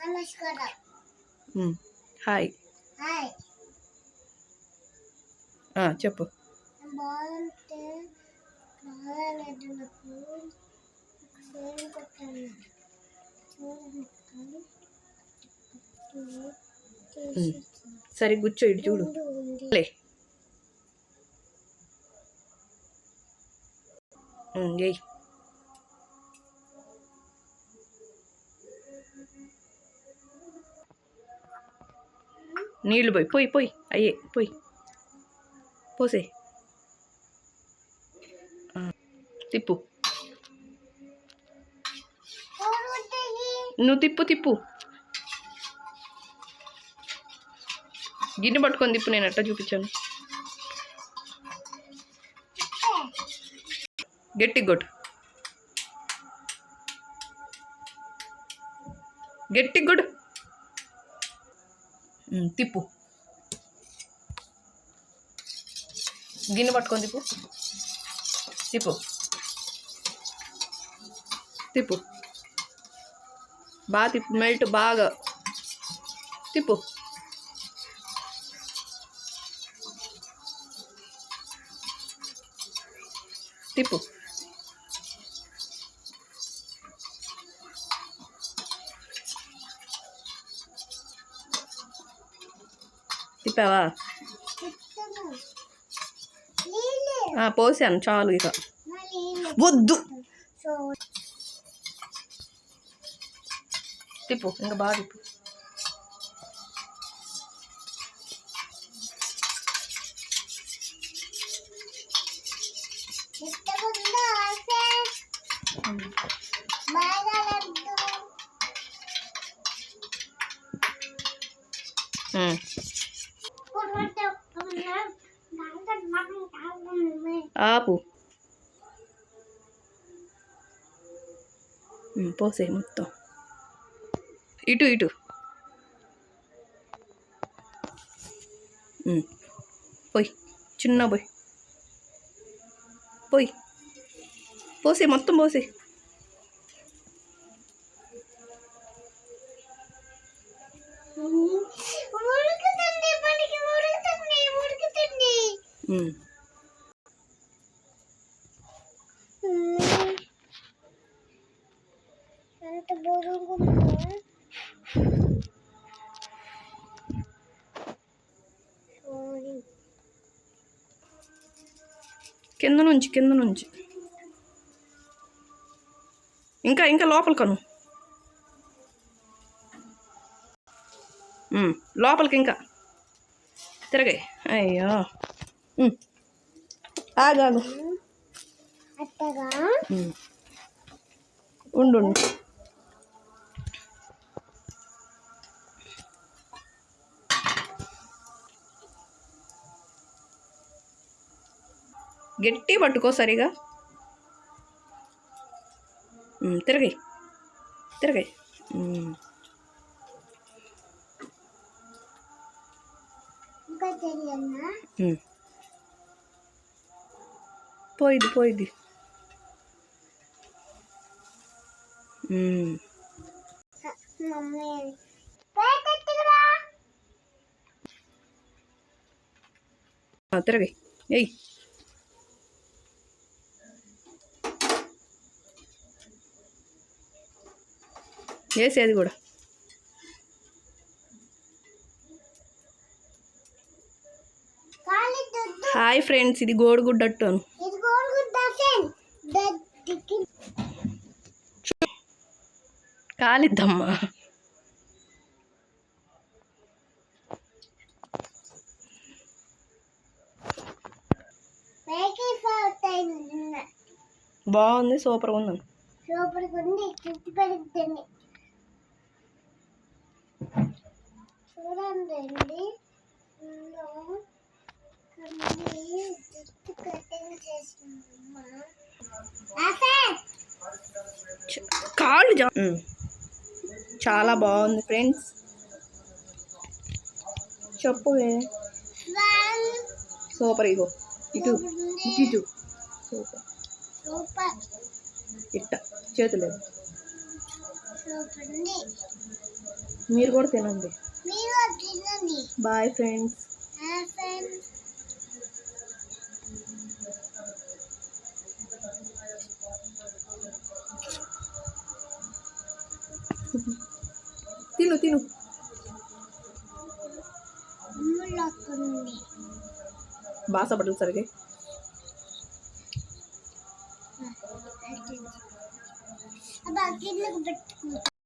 నమస్కారం. Hi. Hi. చెప్పు. బాగుంటే బాగాలేదు నాకు. సరే కూర్చో, ఇటు చూడు. ఏయ్ నీళ్ళు పోయి అయ్యే పోసే. తిప్పు, నువ్వు తిప్పు. గిన్నె పట్టుకొని తిప్పు, నేను అట్టా చూపించాను. గట్టిగా కొట్టు, తిప్పు. గిన్నె పట్టుకొని తిప్పు బాగా తిప్పు, మెల్ట్ బాగా తిప్పు. తిప్పావా? పోసాను చాలు, ఇక వద్దు. తిప్పు, ఇంకా బాగా తిప్పు. ఆపు, పోసే మొత్తం. ఇటు పోయి, చిన్న పోయి పోసే, మొత్తం పోసే. కింద నుంచి ఇంకా లోపల కను, లోపలికి ఇంకా తిరగాయి. అయ్యో, ఆగాగు, ఉండు. గట్టి పట్టుకో సరిగా. తిరగాయి. పోయిద్ది. తిరగాయి. ఏయ్, వేసేది కూడా. హాయ్ ఫ్రెండ్స్, ఇది గోడుగుడ్డట్టు అను. కాలిద్దమ్మా. బాగుంది, సూపర్గా ఉంది. చూడండి, కాళ్ళు చాలా బాగుంది ఫ్రెండ్స్. చెప్పు. సూపర్. ఇగో ఇటు సూపర్. ఇట్ట చేతులు మీరు కూడా తినండి. మీరు తినండి. Bye friends. ఫ్రెండ్స్. తిను తిను. బాస పడలు సరిగే. అబ్బా కిందకు పెట్టుకుంటా.